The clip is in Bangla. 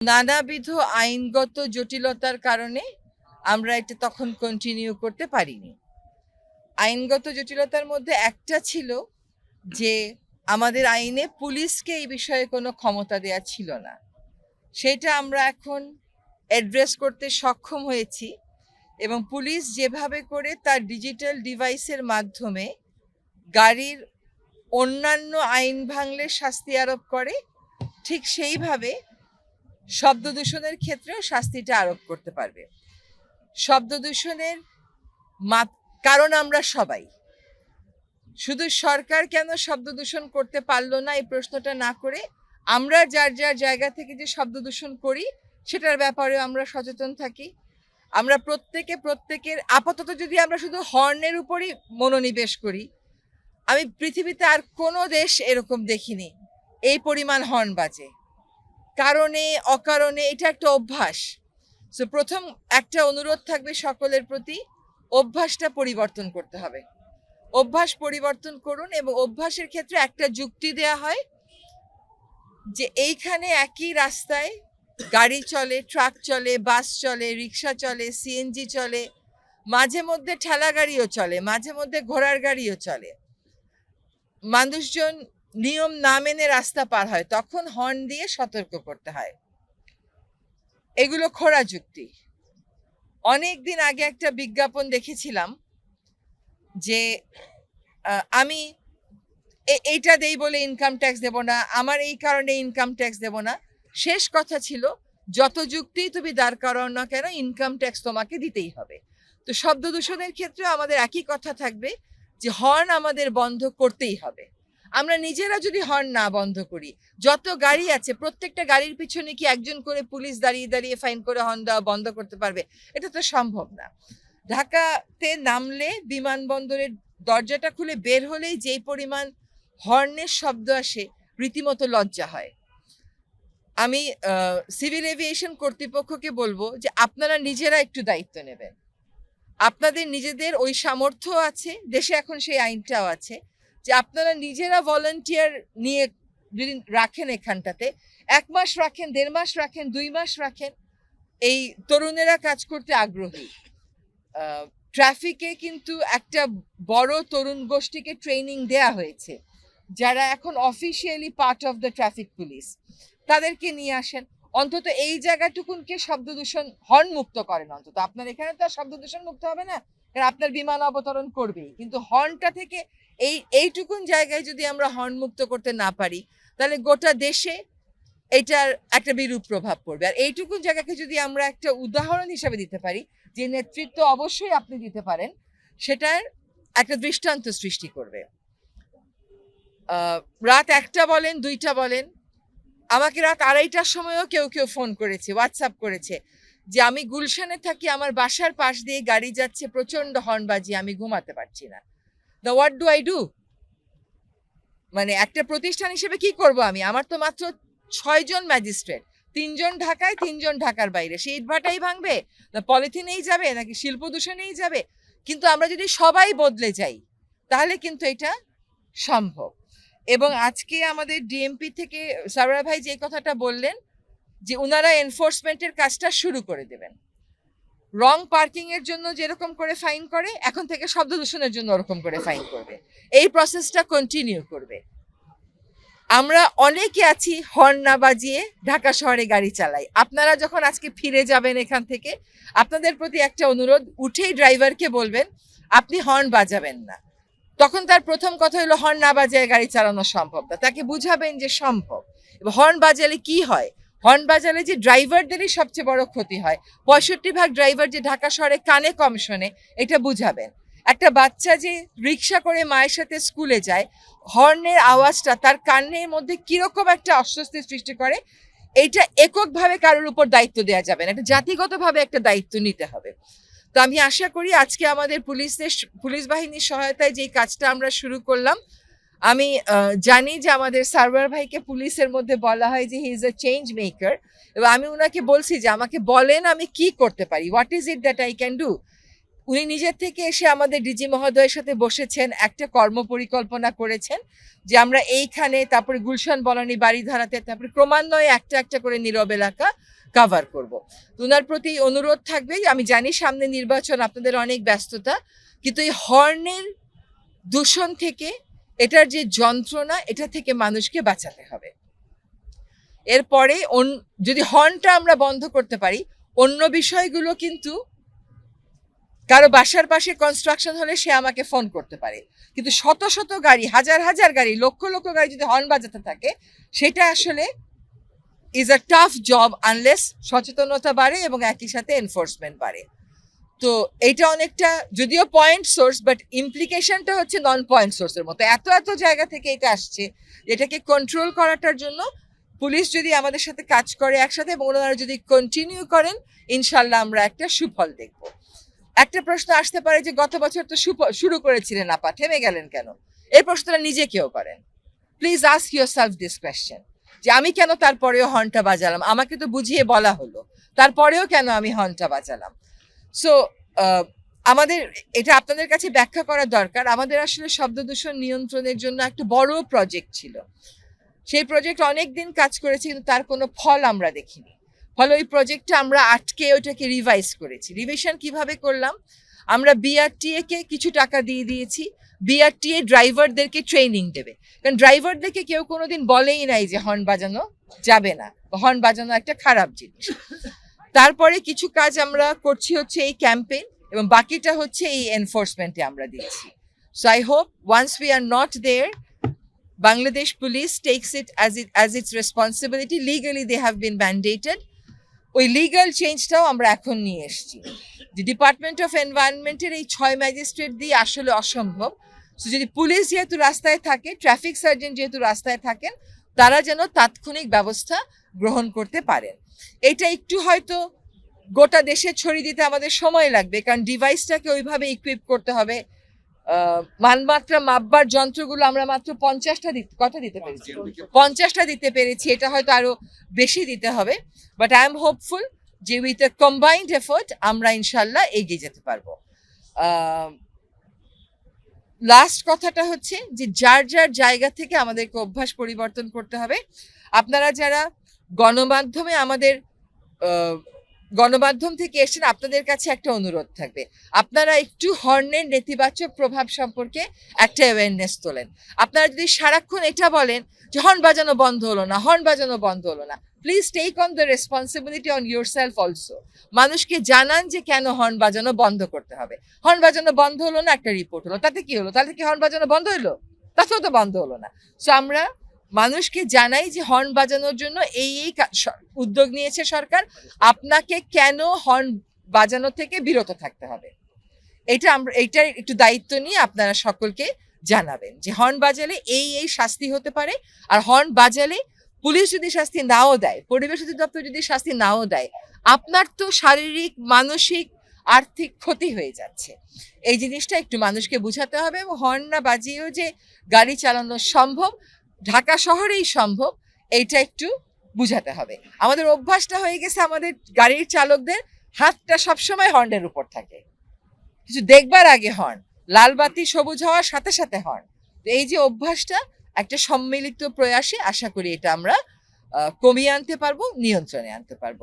নানাবিধ আইনগত জটিলতার কারণে আমরা এটা তখন কন্টিনিউ করতে পারিনি। আইনগত জটিলতার মধ্যে একটা ছিল যে আমাদের আইনে পুলিশকে এই বিষয়ে কোনো ক্ষমতা দেয়া ছিল না। সেটা আমরা এখন অ্যাড্রেস করতে সক্ষম হয়েছি এবং পুলিশ যেভাবে করে তার ডিজিটাল ডিভাইসের মাধ্যমে গাড়ির অন্যান্য আইন ভাঙলে শাস্তি আরোপ করে, ঠিক সেইভাবে শব্দ দূষণের ক্ষেত্রেও শাস্তিটা আরোপ করতে পারবে। শব্দ দূষণের কারণ আমরা সবাই, শুধু সরকার কেন শব্দ দূষণ করতে পারলো না এই প্রশ্নটা না করে আমরা যার যার জায়গা থেকে যে শব্দ দূষণ করি সেটার ব্যাপারে আমরা সচেতন থাকি। আমরা প্রত্যেকের আপাতত যদি আমরা শুধু হর্নের উপরই মনোনিবেশ করি, আমি পৃথিবীতে আর কোনো দেশ এরকম দেখিনি এই পরিমাণ হর্ন বাজে, কারণে অকারণে। এটা একটা অভ্যাস। সো প্রথম একটা অনুরোধ থাকবে সকলের প্রতি, অভ্যাসটা পরিবর্তন করতে হবে। অভ্যাস পরিবর্তন করুন এবং অভ্যাসের ক্ষেত্রে একটা যুক্তি দেয়া হয় যে এইখানে একই রাস্তায় গাড়ি চলে, ট্রাক চলে, বাস চলে, রিক্সা চলে, সিএনজি চলে, মাঝে মধ্যে ঠেলা গাড়িও চলে, মাঝে মধ্যে ঘোড়ার গাড়িও চলে। মানুষজন নিয়ম না মেনে রাস্তা পার হয়, তখন হর্ন দিয়ে সতর্ক করতে হয়। এগুলো খোঁড়া যুক্তি। অনেক দিন আগে একটা বিজ্ঞাপন দেখেছিলাম যে আমি এইটা দেই বলে ইনকাম ট্যাক্স দেব না, আমার এই কারণে ইনকাম ট্যাক্স দেব না। শেষ কথা ছিল যত যুক্তি তুমি দাঁড় করাও না কেন, ইনকাম ট্যাক্স তোমাকে দিতেই হবে। তো শব্দ দূষণের ক্ষেত্রে আমাদের একই কথা থাকবে যে হর্ন আমাদের বন্ধ করতেই হবে। আমরা নিজেরা যদি হর্ন না বন্ধ করি, যত গাড়ি আছে প্রত্যেকটা গাড়ির পিছনে কি একজন করে পুলিশ দাঁড়িয়ে দাঁড়িয়ে ফাইন করে হর্ন দেওয়া বন্ধ করতে পারবে? এটা তো সম্ভব না। ঢাকাতে নামলে বিমানবন্দরের দরজাটা খুলে বের হলেই যেই পরিমাণ হর্নের শব্দ আসে, রীতিমতো লজ্জা হয়। আমি সিভিল এভিয়েশন কর্তৃপক্ষকে বলবো যে আপনারা নিজেরা একটু দায়িত্ব নেবেন। আপনাদের নিজেদের ওই সামর্থ্য আছে, দেশে এখন সেই আইনটাও আছে যে আপনারা নিজেরা ভলান্টিয়ার নিয়ে যদি রাখেন, এখানটাতে 1 মাস রাখেন, 1.5 মাস রাখেন, 2 মাস রাখেন, এই তরুণেরা কাজ করতে আগ্রহী। ট্রাফিকে কিন্তু একটা বড় তরুণ গোষ্ঠীকে ট্রেনিং দেয়া হয়েছে, যারা এখন officially part of the traffic police. তাদেরকে নিয়ে আসেন, অন্তত এই জায়গাটুকুনকে শব্দ দূষণ হর্ন মুক্ত করেন। অন্তত আপনার এখানে তো আর শব্দ দূষণ মুক্ত হবে না, কারণ আপনার বিমান অবতরণ করবেই, কিন্তু হর্নটা থেকে এইটুকুন জায়গায় যদি আমরা হর্ন মুক্ত করতে না পারি, তাহলে গোটা দেশে এটার একটা বিরূপ প্রভাব পড়বে। আর এইটুকুন জায়গাকে যদি আমরা একটা উদাহরণ হিসাবে দিতে পারি, যে নেতৃত্ব অবশ্যই আপনি দিতে পারেন, সেটার একটা দৃষ্টান্ত সৃষ্টি করবে। রাত 1টা বলেন, 2টা বলেন, আমাকে রাত 2:30টার সময়ও কেউ ফোন করেছে, হোয়াটসঅ্যাপ করেছে যে আমি গুলশানে থাকি, আমার বাসার পাশ দিয়ে গাড়ি যাচ্ছে, প্রচন্ড হর্ন বাজিয়ে আমি ঘুমাতে পারছি না। The what do I do? মানে একটা প্রতিষ্ঠান হিসেবে কি করব আমি? আমার তো মাত্র 6 জন ম্যাজিস্ট্রেট, 3 জন ঢাকায়, 3 জন ঢাকার বাইরে। সেই ইটভাটাই ভাঙবে না পলিথিনেই যাবে নাকি শিল্প দূষণেই যাবে? কিন্তু আমরা যদি সবাই বদলে যাই তাহলে কিন্তু এটা সম্ভব। এবং আজকে আমাদের ডিএমপি থেকে সারোয়ার ভাই যে কথাটা বললেন যে ওনারা এনফোর্সমেন্টের কাজটা শুরু করে দেবেন। রং পার্কিং এর জন্য যেরকম করে ফাইন করে, এখন থেকে শব্দ দূষণের জন্য ওরকম করে ফাইন করবে। এই প্রসেসটা কন্টিনিউ করবে। আমরা অনেকে আছি হর্ন না বাজিয়ে ঢাকা শহরে গাড়ি চালাই। আপনারা যখন আজকে ফিরে যাবেন এখান থেকে, আপনাদের প্রতি একটা অনুরোধ, উঠেই ড্রাইভারকে বলবেন আপনি হর্ন বাজাবেন না। তখন তার প্রথম কথা হলো হর্ন না বাজায় গাড়ি চালানো সম্ভব না। তাকে বুঝাবেন যে সম্ভব। হর্ন বাজালে কি হয়? হর্ন বাজালে যে ড্রাইভারদেরই সবচেয়ে বড় ক্ষতি হয়। 65% ড্রাইভার যে ঢাকা শহরে কানে কম শোনে, এটা বুঝাবেন। একটা বাচ্চা যে রিক্সা করে মায়ের সাথে স্কুলে যায়, হর্নের আওয়াজটা তার কানের মধ্যে কিরকম একটা অস্বস্তি সৃষ্টি করে, এইটা এককভাবে কারোর উপর দায়িত্ব দেওয়া যাবে না, এটা জাতিগতভাবে একটা দায়িত্ব নিতে হবে। তো আমি আশা করি আজকে আমাদের পুলিশ বাহিনীর সহায়তায় যে কাজটা আমরা শুরু করলাম, আমি জানি যে আমাদের সারওয়ার ভাইকে পুলিশের মধ্যে বলা হয় যে he is a change maker, এবং আমি ওনাকে বলছি যে আমাকে বলেন আমি কি করতে পারি, what is it that I can do. উনি নিজের থেকে এসে আমাদের ডিজি মহোদয়ের সাথে বসেছেন, একটা কর্মপরিকল্পনা করেছেন যে আমরা এইখানে, তারপরে গুলশান বনানী বাড়িধারাতে, তারপরে ক্রমান্বয়ে একটা একটা করে নীরব এলাকা কভার করব। ওনার প্রতি অনুরোধ থাকবে, আমি জানি সামনে নির্বাচন, আপনাদের অনেক ব্যস্ততা, কিন্তু এই হর্নের দূষণ থেকে, এটার যে যন্ত্রণা, এটা থেকে মানুষকে বাঁচাতে হবে। এরপরে যদি হর্নটা আমরা বন্ধ করতে পারি, অন্য বিষয়গুলো কিন্তু, কারো বাসার পাশে কনস্ট্রাকশন হলে সে আমাকে ফোন করতে পারে, কিন্তু শত শত গাড়ি, হাজার হাজার গাড়ি, লক্ষ লক্ষ গাড়ি যদি হর্ন বাজাতে থাকে, সেটা আসলে is a tough job unless সচেতনতা বাড়ে এবং একই সাথে এনফোর্সমেন্ট বাড়ে। তো এইটা অনেকটা যদিও পয়েন্ট সোর্স, বাট ইমপ্লিকেশনটা হচ্ছে নন পয়েন্ট সোর্সের মতো। এত এত জায়গা থেকে এটা আসছে, এটাকে কন্ট্রোল করাটার জন্য পুলিশ যদি আমাদের সাথে কাজ করে একসাথে, এবং ওনারা যদি কন্টিনিউ করেন, ইনশাল্লাহ আমরা একটা সুফল দেখব। একটা প্রশ্ন আসতে পারে যে গত বছর তো শুরু করেছিলেন আপা, থেমে গেলেন কেন? এই প্রশ্নটা নিজেকেও করেন। Please ask yourself this question, যে আমি কেন তারপরেও হর্নটা বাজালাম? আমাকে তো বুঝিয়ে বলা হলো, তারপরেও কেন আমি হর্নটা বাজালাম? সো আমাদের এটা আপনাদের কাছে ব্যাখ্যা করা দরকার। আমাদের আসলে শব্দ দূষণ নিয়ন্ত্রণের জন্য একটা বড় প্রজেক্ট ছিল, সেই প্রজেক্ট অনেক দিন কাজ করেছে, কিন্তু তার কোনো ফল আমরা দেখিনি। ফলে ওই প্রজেক্টটা আমরা আটকে ওটাকে রিভাইজ করেছি। রিভিশন কিভাবে করলাম? আমরা বিআরটিএ কে কিছু টাকা দিয়ে দিয়েছি, বিআরটিএ ড্রাইভারদেরকে ট্রেনিং দেবে, কারণ ড্রাইভারদেরকে কেউ কোনোদিন বলেই নাই যে হর্ন বাজানো যাবে না, হর্ন বাজানো একটা খারাপ জিনিস। তারপরে কিছু কাজ আমরা করছি হচ্ছে এই ক্যাম্পেইন, এবং বাকিটা হচ্ছে এই এনফোর্সমেন্টে আমরা দিচ্ছি। So I hope once we are not there, Bangladesh police takes it as its responsibility. Legally they have been mandated. ওই লিগাল চেঞ্জটাও আমরা এখন নিয়ে এসেছি। দি ডিপার্টমেন্ট অফ এনভায়রনমেন্টের এই 6 ম্যাজিস্ট্রেট দিয়ে আসলে অসম্ভব। সো যদি পুলিশ যেহেতু রাস্তায় থাকে, ট্রাফিক সার্জন যেহেতু রাস্তায় থাকেন, তারা যেন তাৎক্ষণিক ব্যবস্থা গ্রহণ করতে পারেন। এটা একটু হয়তো গোটা দেশে ছড়িয়ে দিতে আমাদের সময় লাগবে, কারণ ডিভাইসটাকে ওইভাবে ইকুইপ করতে হবে। মানমাত্রা মাপবার যন্ত্রগুলো আমরা মাত্র 50টা দিতে পেরেছি, 50টা দিতে পেরেছি। এটা হয়তো আরো বেশি দিতে হবে, বাট আই এম হোপফুল যে উইথ এ কম্বাইন্ড এফোর্ট আমরা ইনশাল্লাহ এগিয়ে যেতে পারবো। লাস্ট কথাটা হচ্ছে যে যার যার জায়গা থেকে আমাদেরকে অভ্যাস পরিবর্তন করতে হবে। আপনারা যারা গণমাধ্যমে আমাদের গণমাধ্যম থেকে এসেছেন, আপনাদের কাছে একটা অনুরোধ থাকবে, আপনারা একটু হর্নের নেতিবাচক প্রভাব সম্পর্কে একটা অ্যাওয়ারনেস তোলেন। আপনারা যদি সারাক্ষণ এটা বলেন যে হর্ন বাজানো বন্ধ হলো না, হর্ন বাজানো বন্ধ হলো না, please take on the responsibility on yourself also. মানুষকে জানান যে কেন হর্ন বাজানো বন্ধ করতে হবে। হর্ন বাজানো বন্ধ হলো না, একটা রিপোর্ট হলো, তাতে কি হলো? তাতে কি হর্ন বাজানো বন্ধ হলো? তাতেও তো বন্ধ হলো না। সো আমরা মানুষকে জানাই যে হর্ন বাজানোর জন্য এই উদ্যোগ নিয়েছে সরকার, আপনাকে কেন হর্ন বাজানো থেকে বিরত থাকতে হবে। এইটার একটু দায়িত্ব নিয়ে আপনারা সকলকে জানাবেন যে হর্ন বাজালে এই শাস্তি হতে পারে, আর হর্ন বাজালে পুলিশ যদি শাস্তি নাও দেয়, পরিবেশ অধিদপ্তর যদি শাস্তি নাও দেয়, আপনার তো শারীরিক, মানসিক, আর্থিক ক্ষতি হয়ে যাচ্ছে। এই জিনিসটা একটু মানুষকে বুঝাতে হবে, এবং হর্ন না বাজিয়েও যে গাড়ি চালানো সম্ভব, ঢাকা শহরেই সম্ভব, এইটা একটু বুঝাতে হবে। আমাদের অভ্যাসটা হয়ে গেছে, আমাদের গাড়ির চালকদের হাতটা সবসময় হর্নের উপর থাকে, কিছু দেখবার আগে হর্ন, লাল বাতি সবুজ হওয়ার সাথে সাথে হর্ন। এই যে অভ্যাসটা, একটা সম্মিলিত প্রয়াসে আশা করি এটা আমরা কমিয়ে আনতে পারবো, নিয়ন্ত্রণে আনতে পারবো।